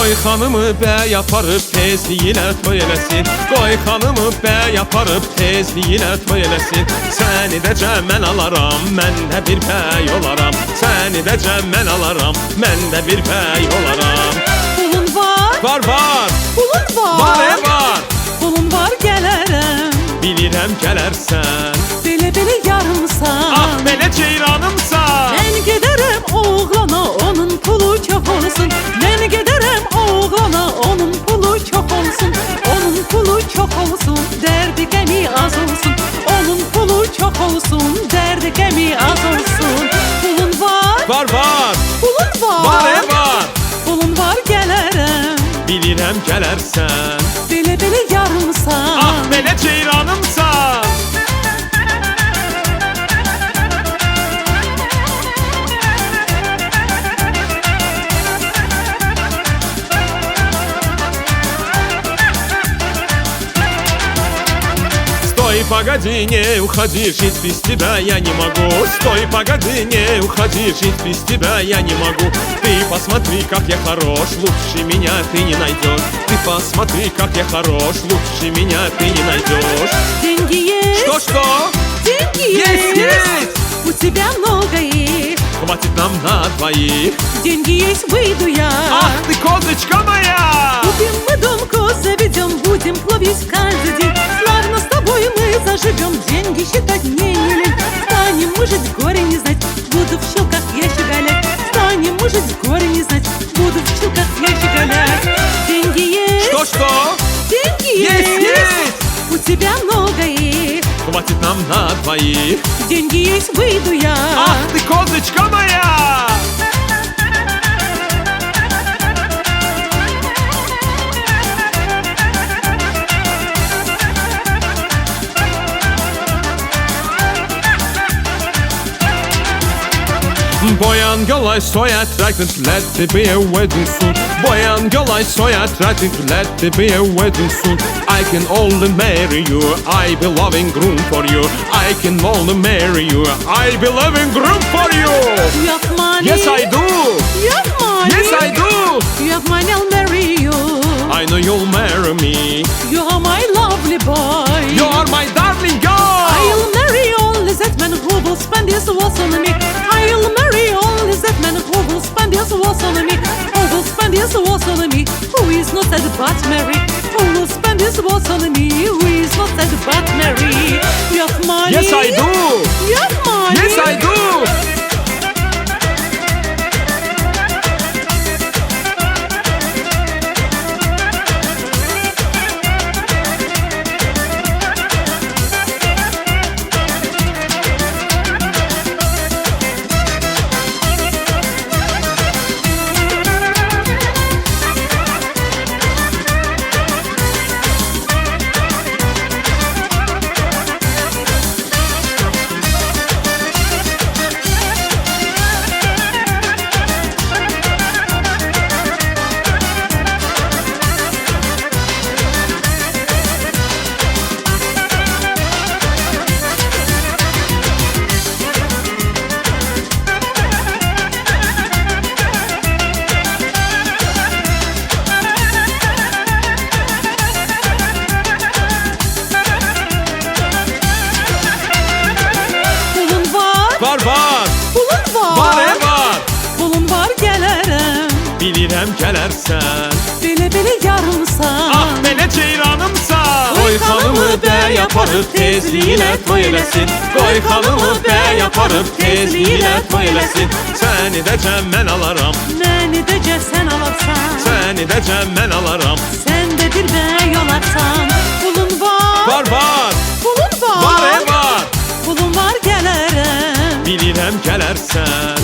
Qoy xanımı bəy aparıb tezliyilə toy eləsin. Qoy xanımı bəy aparıb tezliyilə toy eləsin. Səni də cəmən alaram, mən də bir bəy olaram. Səni də cəmən alaram, mən də bir bəy olaram. Pulun var, Var, pulun var, var. pulun var gələrəm. Bilirəm gələrsən, Belə yarımsan. ah belə ceyranımsan. Mən gedərəm oğlana, onun pulu çox olsun. Mən gedərəm oğlana, onun pulu çox olsun. Onun pulu çox olsun, dərdi qəmi az olsun. Onun pulu çox olsun, dərdi qəmi az olsun. Pulun var, Var, pulun var, var. pulun var gələrəm. Bilirəm gələrsən, Belə yarımsan. ah belə ceyranımsan. Стой, погоди, не уходи, жить без тебя я не могу. Стой, погоди, не уходи, жить без тебя я не могу. Ты посмотри, как я хорош, лучше меня ты не найдешь. Ты посмотри, как я хорош, лучше меня ты не найдешь. Деньги есть, Что? деньги Есть! У тебя много их. Хватит нам на двоих. Деньги есть, выйду я. Ах ты, козочка моя! Купим мы домку, заведем, будем ловить каждый день. Славно с тобой мы заживем, деньги считать мне не лень. Станем мы жить, горе не знать, буду в щелках я щеголять. Станем мы жить, горе не знать, буду в щелках я щеголять. Деньги есть, Что? деньги Есть! У тебя много их. Хватит нам на двоих. Деньги есть, выйду я. Ах ты, козочка моя! Boy and girl, I so attracted, let it be a wedding soon. Boy and girl, I so attracted, let it be a wedding soon. I can only marry you, I be loving groom for you. I can only marry you, I be loving groom for you. You have money. Yes, I do. You have money. Yes, I do. You have money, I'll marry you. I know you'll marry me. You are my lovely boy. You are my darling girl. I'll marry only that man who will spend his walls on me. I'll marry only that man who will spend his walls on me. Who will spend his walls on me. Who is not sad but marry. Who will spend his walls on me. Who is not sad but marry. You have money. Yes, I do. You have money. Yes, I do. Var. Pulun var. Var. Pulun var gələrəm. Bilirəm gələrsən, Belə yarımsan. ah belə ceyranımsan. Qoy xanımı bəy aparıb tezliyilə toy eləsin. Qoy xanımı bəy aparıb tezliyilə toy eləsin. Səni də cəmmən alaram, Məni də sən alarsan. səni də cəmmən alaram. Sən də bir bəy olarsan. Pulun var. Var. Pulun var. Var. Pulun var gələrəm. Bilirəm gələrsən,